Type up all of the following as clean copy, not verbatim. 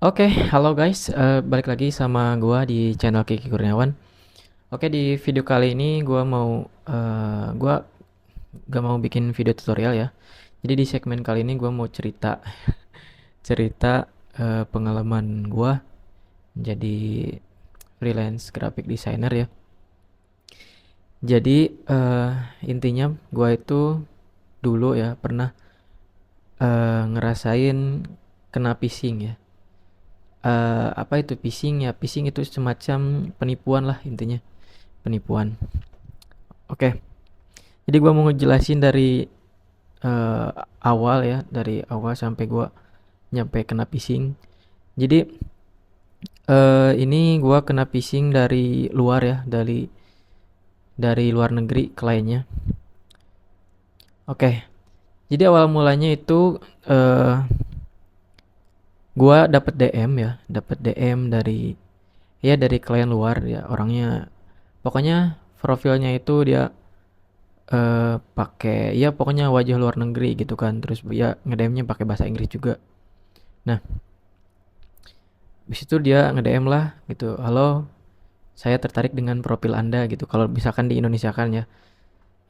Oke, halo guys, balik lagi sama gua di channel Kiki Kurniawan. Oke, di video kali ini gua gak mau bikin video tutorial ya. Jadi di segmen kali ini gua mau cerita cerita pengalaman gua jadi freelance graphic designer ya. Jadi intinya gua itu dulu ya pernah ngerasain kena phishing ya. Apa itu phishing ya? Phishing itu semacam penipuan lah intinya, penipuan. Oke, jadi gua mau ngejelasin dari eh, awal ya, dari awal sampai gua nyampe kena phishing. Jadi ini gua kena phishing dari luar ya, dari luar negeri kliennya. Oke, jadi awal mulanya itu eh gua dapet DM ya, dapet DM dari klien luar ya, orangnya pokoknya profilnya itu dia pakai ya pokoknya wajah luar negeri gitu kan, terus ya nge-DM-nya pakai bahasa Inggris juga. Nah, habis itu dia nge-DM lah gitu, halo, saya tertarik dengan profil anda gitu, kalau misalkan di Indonesia kan ya,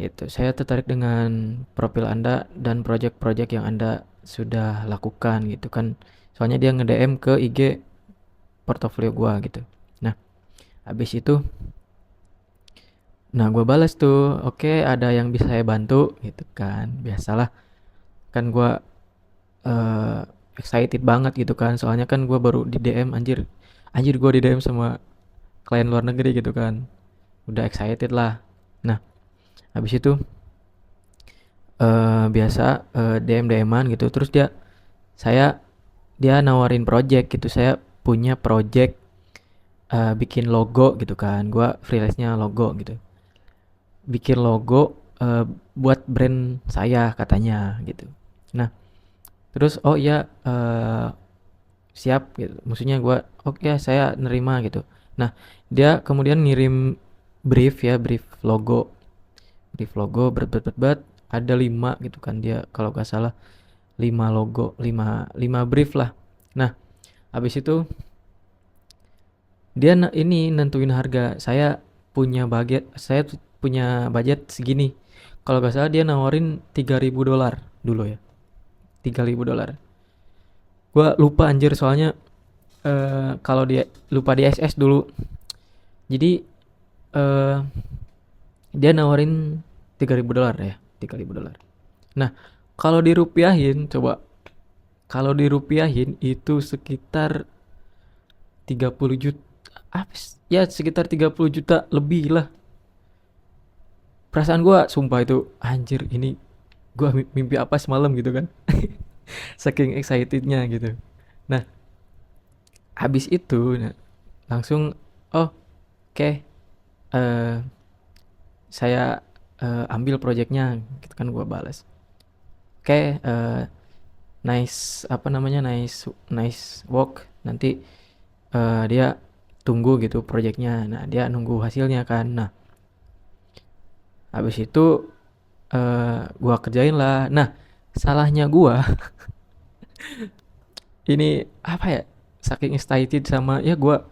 gitu, saya tertarik dengan profil anda dan project-project yang anda sudah lakukan gitu kan, soalnya dia nge-DM ke IG portofolio gua gitu. Nah, habis itu gue balas tuh, oke, ada yang bisa saya bantu gitu kan, biasalah kan gua eh excited banget gitu kan, soalnya kan gue baru di DM, anjir anjir gue di DM sama klien luar negeri gitu kan, udah excited lah. Nah, habis itu biasa DM DM-an gitu, terus saya dia nawarin project gitu, saya punya project bikin logo gitu kan, gue freelance-nya logo gitu, bikin logo buat brand saya katanya gitu. Nah, terus oh iya, siap gitu, maksudnya gue oke, saya nerima gitu. Nah, dia kemudian ngirim brief ya, brief logo berat ada 5 gitu kan, dia kalau gak salah 5 logo, 5 brief lah. Nah, habis itu dia ini nentuin harga. Saya punya budget segini. Kalau gak salah dia nawarin $3.000 dulu ya, $3.000. Gua lupa anjir, soalnya kalau dia lupa di SS dulu. Jadi eh dia nawarin $3.000 ya, $3.000. Nah, kalau dirupiahin coba, kalau dirupiahin itu sekitar 30 juta, apa ya, sekitar 30 juta lebih lah. Perasaan gue sumpah itu, anjir ini gue mimpi apa semalam gitu kan. Saking excitednya gitu. Nah, habis itu langsung, oh, oke, eh saya ambil projectnya gitu kan, gue balas. Oke, nice, apa namanya, nice nice work. Nanti dia tunggu gitu projectnya. Nah, dia nunggu hasilnya kan. Nah, habis itu gua kerjain lah. Nah, salahnya gua ini apa ya? Saking excited sama ya, gua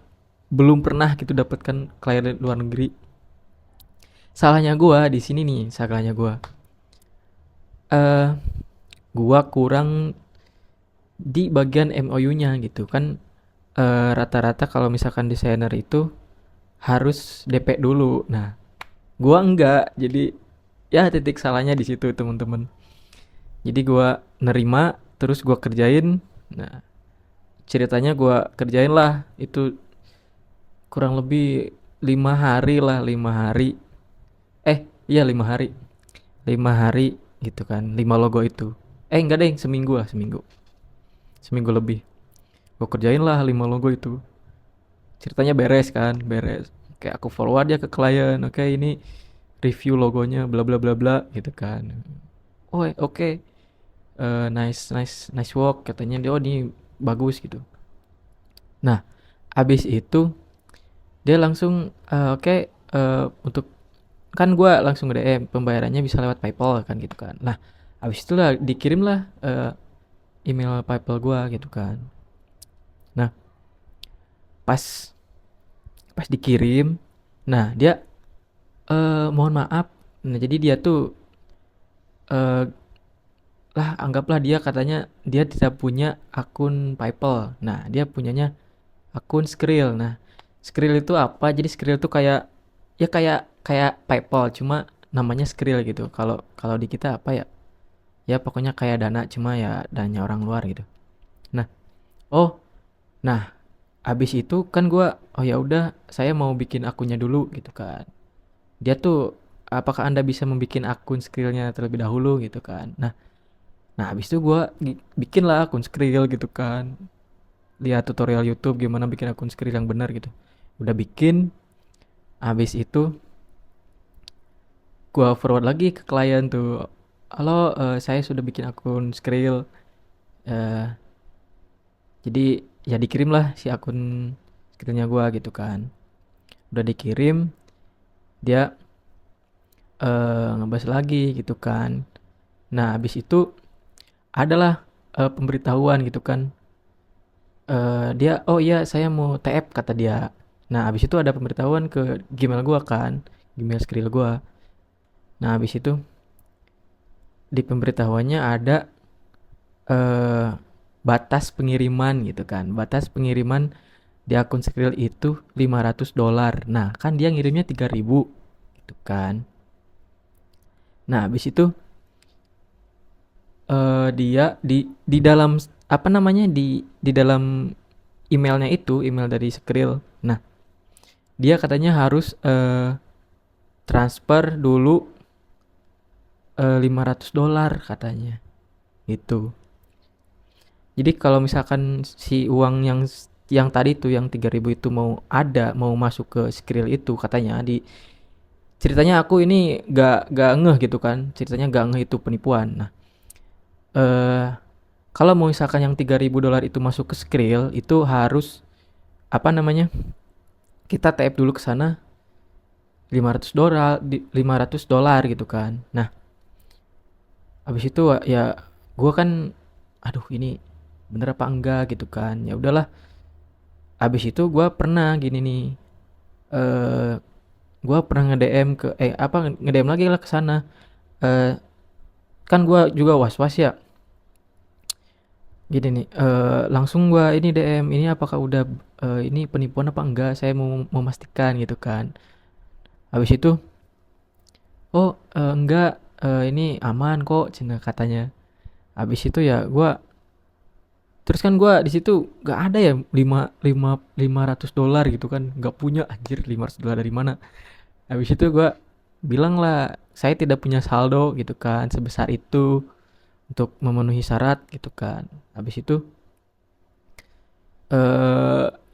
belum pernah gitu dapatkan klien luar negeri. Salahnya gua di sini nih, salahnya gua. Eh gua kurang di bagian MOU-nya gitu kan. Rata-rata kalau misalkan desainer itu harus DP dulu. Nah, gua enggak. Jadi ya titik salahnya di situ, teman-teman. Jadi gua nerima, terus gua kerjain. Nah, ceritanya gua kerjain lah itu kurang lebih 5 hari lah, 5 hari. Iya, 5 hari, 5 hari gitu kan, 5 logo itu. Enggak deh, seminggu lah, seminggu lebih. Gua kerjain lah 5 logo itu. Ceritanya beres kan, beres. Kayak aku forward ya ke klien. Oke, ini review logonya, bla bla bla bla gitu kan. Oh oke. Nice nice nice work katanya dia, oh ini bagus gitu. Nah, abis itu dia langsung oke, untuk kan gue langsung DM, pembayarannya bisa lewat PayPal kan gitu kan. Nah, abis itu lah dikirim lah email PayPal gue gitu kan. Nah, Pas pas dikirim, nah dia mohon maaf. Nah, jadi dia tuh eh lah anggaplah dia katanya dia tidak punya akun PayPal. Nah, dia punyanya akun Skrill. Nah, Skrill itu apa? Jadi Skrill itu kayak ya kayak kayak PayPal cuma namanya Skrill gitu. Kalau kalau di kita apa ya? Ya pokoknya kayak Dana cuma ya dananya orang luar gitu. Nah, oh, nah abis itu kan gua oh ya udah saya mau bikin akunnya dulu gitu kan. Dia tuh apakah Anda bisa membuat akun Skrillnya terlebih dahulu gitu kan. Nah habis itu gue bikin lah akun Skrill gitu kan. Lihat tutorial YouTube gimana bikin akun Skrill yang benar gitu. Udah bikin, habis itu gue forward lagi ke klien tuh. Halo, saya sudah bikin akun Skrill. Eh, jadi ya dikirim lah si akun Skrillnya gue gitu kan. Udah dikirim, dia ngebahas lagi gitu kan. Nah habis itu adalah pemberitahuan gitu kan. Dia, "Oh iya saya mau TF," kata dia. Nah habis itu ada pemberitahuan ke Gmail gua kan, Gmail Skrill gua. Nah habis itu di pemberitahuannya ada eh, batas pengiriman gitu kan. Batas pengiriman di akun Skrill itu $500. Nah kan dia ngirimnya 3.000 gitu kan. Nah habis itu dia di dalam apa namanya di dalam emailnya itu, email dari Skrill. Nah dia katanya harus transfer dulu $500 katanya gitu. Jadi kalau misalkan si uang yang tadi tuh yang 3.000 itu mau masuk ke Skrill itu katanya di ceritanya aku ini gak ngeh gitu kan. Ceritanya gak ngeh itu penipuan. Nah, eh kalau mau misalkan yang $3.000 itu masuk ke Skrill itu harus apa namanya? Kita tap dulu ke sana $500 $500 gitu kan. Nah, habis itu ya gue kan aduh ini bener apa enggak gitu kan. Ya udahlah. Habis itu gue pernah gini nih. Eh gue pernah nge-DM ke apa nge-DM lagi lah ke sana. Eh kan gue juga was-was ya. Gini nih, langsung gue ini DM, ini apakah udah ini penipuan apa enggak? Saya mau memastikan gitu kan. Habis itu, oh enggak, ini aman kok, cina katanya. Habis itu ya gue terus kan gue di situ gak ada ya $500 gitu kan, gak punya anjir $500 dari mana. Habis itu gue bilang lah saya tidak punya saldo gitu kan sebesar itu untuk memenuhi syarat gitu kan. Habis itu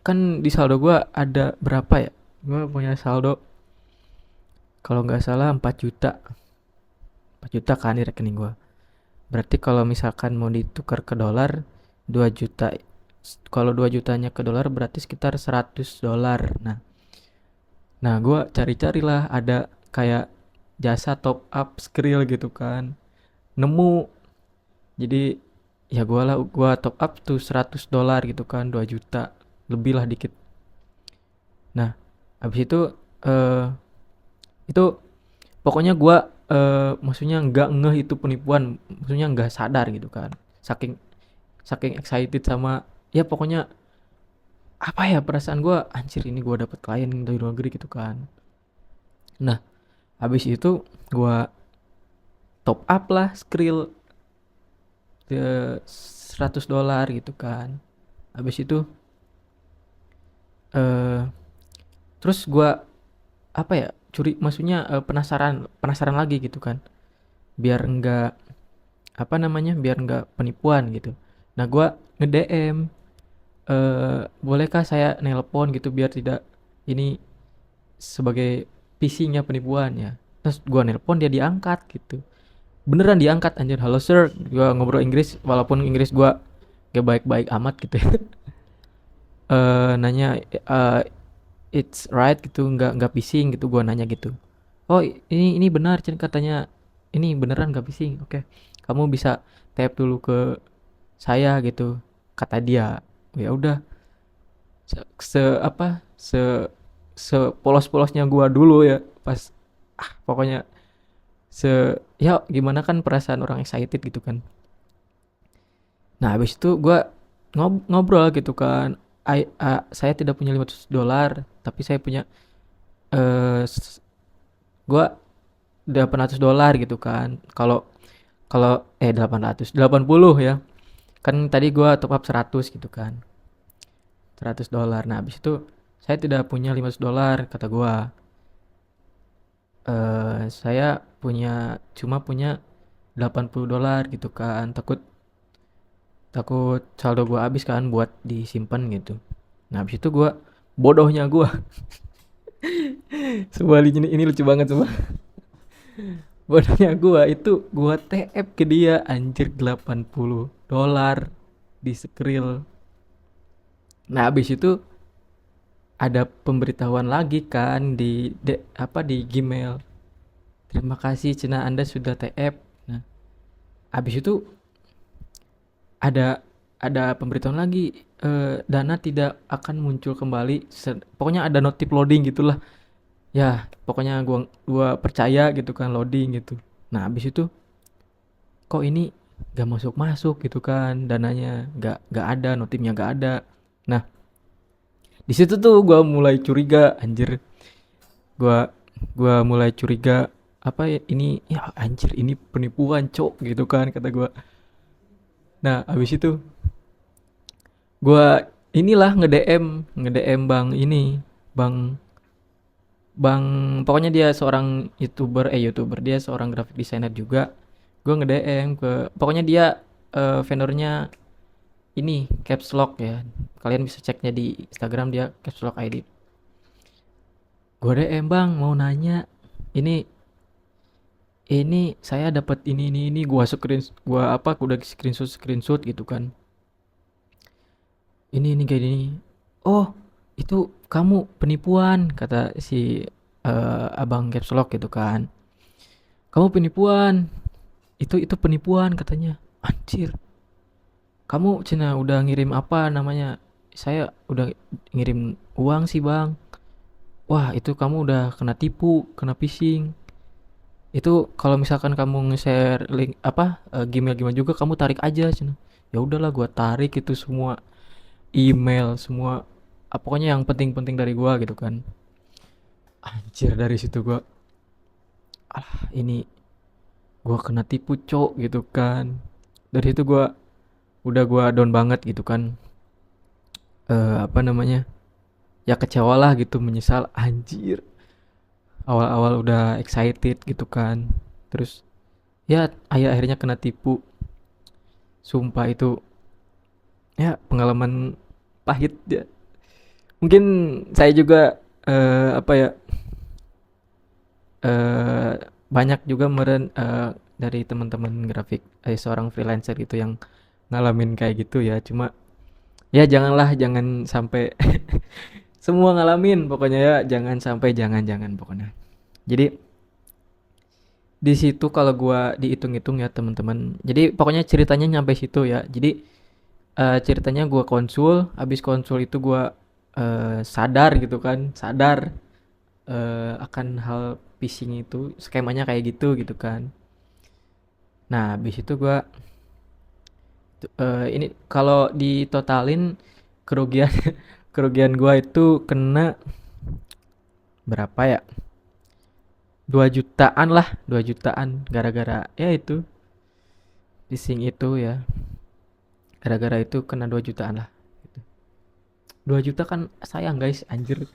kan di saldo gue ada berapa ya? Gue punya saldo kalau nggak salah 4 juta. 4 juta kan di rekening gue. Berarti kalau misalkan mau ditukar ke dolar 2 juta. Kalau 2 jutanya ke dolar berarti sekitar $100. Nah, gue cari-carilah ada kayak jasa top up Skrill gitu kan. Nemu. Jadi ya gua top up tuh $100 gitu kan, 2 juta. Lebih lah dikit. Nah, habis eh itu pokoknya gua maksudnya nggak ngeh itu penipuan, maksudnya nggak sadar gitu kan. Saking saking excited sama ya pokoknya apa ya perasaan gua anjir ini gua dapet klien dari luar negeri gitu kan. Nah, habis itu gua top up lah Skrill $100 gitu kan. Habis itu eh terus gua apa ya curi maksudnya penasaran penasaran lagi gitu kan biar enggak apa namanya biar enggak penipuan gitu. Nah gua nge DM bolehkah saya nelpon gitu biar tidak ini sebagai phishingnya penipuan ya. Terus gua nelpon dia diangkat gitu, beneran diangkat anjir. Halo sir, gua ngobrol Inggris walaupun Inggris gua gak baik-baik amat gitu ya. Nanya it's right gitu nggak phishing gitu gua nanya gitu. Oh ini benar Cen katanya ini beneran gak phishing. Oke. Kamu bisa tap dulu ke saya gitu kata dia. Ya udah Apa, sepolos-polosnya gua dulu ya pas, pokoknya ya gimana kan perasaan orang excited gitu kan. Nah habis itu gua ngobrol gitu kan, saya tidak punya $500, tapi saya punya, eh gua $800 gitu kan. Kalau kalau 800 80 ya, kan tadi gua top up 100 gitu kan, $100. Nah habis itu saya tidak punya $500 kata gua. Saya cuma punya $80 gitu kan, takut takut saldo gua habis kan buat disimpan gitu. Nah habis itu gua, bodohnya gua, sebaliknya ini lucu banget semua. Bodohnya gua itu gua TF ke dia anjir $80 di Skrill. Nah habis itu ada pemberitahuan lagi kan di Gmail. Terima kasih Cina, Anda sudah TF. Nah, habis itu ada pemberitahuan lagi, dana tidak akan muncul kembali. Pokoknya ada notif loading gitulah. Ya, pokoknya gua percaya gitu kan, loading gitu. Nah, habis itu kok ini gak masuk gitu kan, dananya gak ada, notifnya gak ada. Nah, di situ tuh gua mulai curiga anjir. Gua gua mulai curiga, apa ya ini, ya anjir ini penipuan cok gitu kan kata gua. Nah, habis itu gua inilah nge-DM Bang ini, Bang Bang pokoknya dia seorang YouTuber, dia seorang graphic designer juga. Gua nge-DM pokoknya dia, vendornya ini Caps Lock ya. Kalian bisa ceknya di Instagram, dia Caps Lock ID. Gua DM, "Bang, mau nanya. Ini saya dapat ini gua apa udah screenshot gitu kan. Ini kayak ini. Oh, itu kamu penipuan," kata si, abang caps lock gitu kan. "Kamu penipuan. Itu penipuan," katanya. Anjir. "Kamu cina udah ngirim apa namanya?" "Saya udah ngirim uang sih, Bang." "Wah, itu kamu udah kena tipu, kena phishing. Itu kalau misalkan kamu nge-share link apa, Gmail juga kamu tarik aja," cina. Ya udahlah gua tarik itu semua email, semua, pokoknya yang penting-penting dari gua gitu kan. Anjir dari situ gua, ini gua kena tipu cok gitu kan. Dari situ gua down banget gitu kan. Apa namanya, ya kecewa lah gitu, menyesal anjir. Awal-awal udah excited gitu kan, terus ya akhirnya kena tipu. Sumpah itu ya pengalaman pahit ya. Mungkin saya juga, apa ya, eh banyak juga dari teman-teman grafik, seorang freelancer gitu yang ngalamin kayak gitu ya. Cuma ya jangan sampai semua ngalamin pokoknya ya, jangan sampai, jangan pokoknya. Jadi di situ kalau gua dihitung-hitung ya teman-teman. Jadi pokoknya ceritanya nyampe situ ya. Jadi, ceritanya gua konsul, habis konsul itu gua, sadar gitu kan, sadar, akan hal phishing itu, skemanya kayak gitu kan. Nah, habis itu gua, ini kalau ditotalin kerugian kerugian gua itu kena berapa ya? 2 jutaan lah, 2 jutaan gara-gara ya itu phishing itu ya. Gara-gara itu kena 2 jutaan lah gitu. 2 juta kan sayang guys, anjir,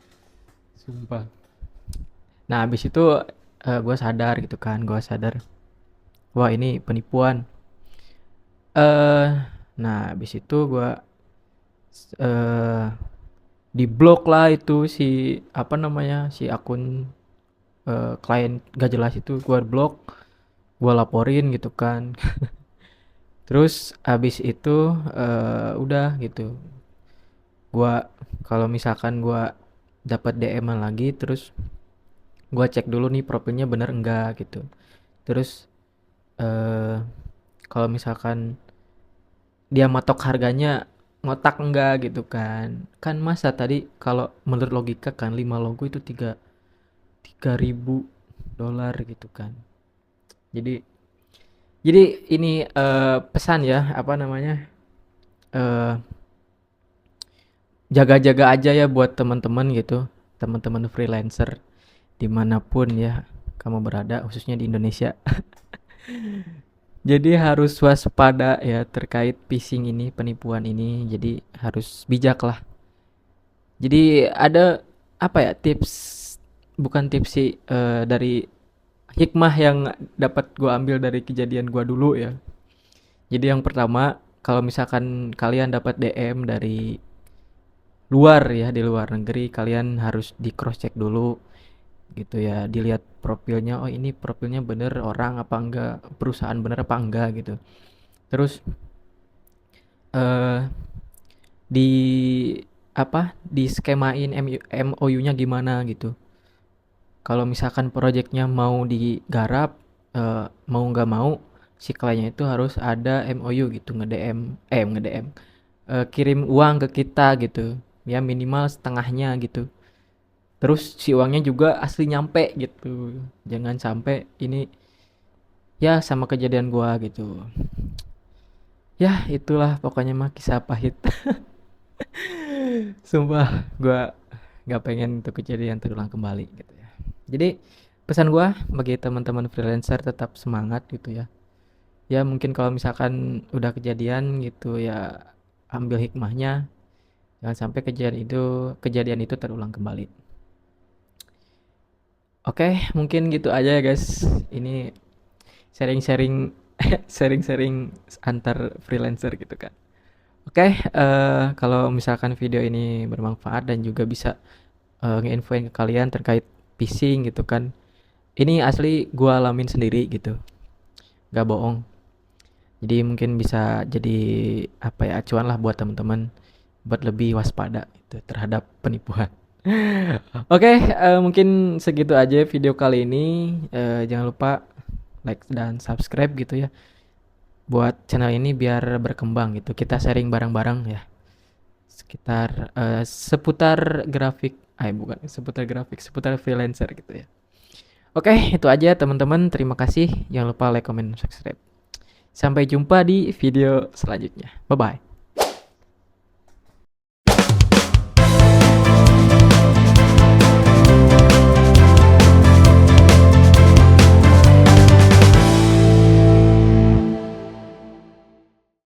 sumpah. Nah, habis itu, gua sadar gitu kan, gua sadar, wah ini penipuan. Eh, nah habis itu gua, eh diblok lah itu si apa namanya, si akun, klien gak jelas itu gua blok, gua laporin gitu kan. Terus habis itu, udah gitu. Gua kalau misalkan gua dapat DM-an lagi, terus gua cek dulu nih profilnya bener enggak gitu. Terus, eh kalau misalkan dia matok harganya ngotak enggak gitu kan. Kan masa tadi kalau menurut logika kan 5 logo itu 3.000 dolar gitu kan. Jadi ini pesan ya, apa namanya? eh Jaga-jaga aja ya buat teman-teman gitu, teman-teman freelancer dimanapun ya kamu berada, khususnya di Indonesia. Jadi harus waspada ya terkait phishing ini, penipuan ini. Jadi harus bijak lah. Jadi ada apa ya tips, bukan tips sih, dari hikmah yang dapat gua ambil dari kejadian gua dulu ya. Jadi yang pertama, kalau misalkan kalian dapat DM dari luar ya, di luar negeri, kalian harus di cross check dulu gitu ya, dilihat profilnya, oh ini profilnya bener orang apa enggak, perusahaan bener apa enggak gitu. Terus eh di di skemain MOU-nya gimana gitu. Kalau misalkan proyeknya mau digarap, mau nggak mau si kliennya itu harus ada MOU gitu, nge-DM, kirim uang ke kita gitu ya, minimal setengahnya gitu. Terus si uangnya juga asli nyampe gitu, jangan sampai ini ya sama kejadian gua gitu. Ya itulah pokoknya mah kisah pahit. Sumpah gua nggak pengen itu kejadian terulang kembali gitu ya. Jadi pesan gua bagi teman-teman freelancer, tetap semangat gitu ya. Ya mungkin kalau misalkan udah kejadian gitu ya, ambil hikmahnya, jangan sampai kejadian itu terulang kembali. Oke, mungkin gitu aja ya guys. Ini sharing-sharing sharing-sharing antar freelancer gitu kan. Oke, kalau misalkan video ini bermanfaat dan juga bisa nge-infoin ke kalian terkait phishing gitu kan. Ini asli gua alamin sendiri gitu, gak bohong. Jadi mungkin bisa jadi apa ya, acuan lah buat teman-teman buat lebih waspada gitu terhadap penipuan. Oke, mungkin segitu aja video kali ini. Jangan lupa like dan subscribe gitu ya buat channel ini biar berkembang gitu. Kita sharing bareng-bareng ya sekitar seputar grafik, bukan seputar grafik, seputar freelancer gitu ya. Oke, itu aja teman-teman. Terima kasih. Jangan lupa like, comment, subscribe. Sampai jumpa di video selanjutnya. Bye bye.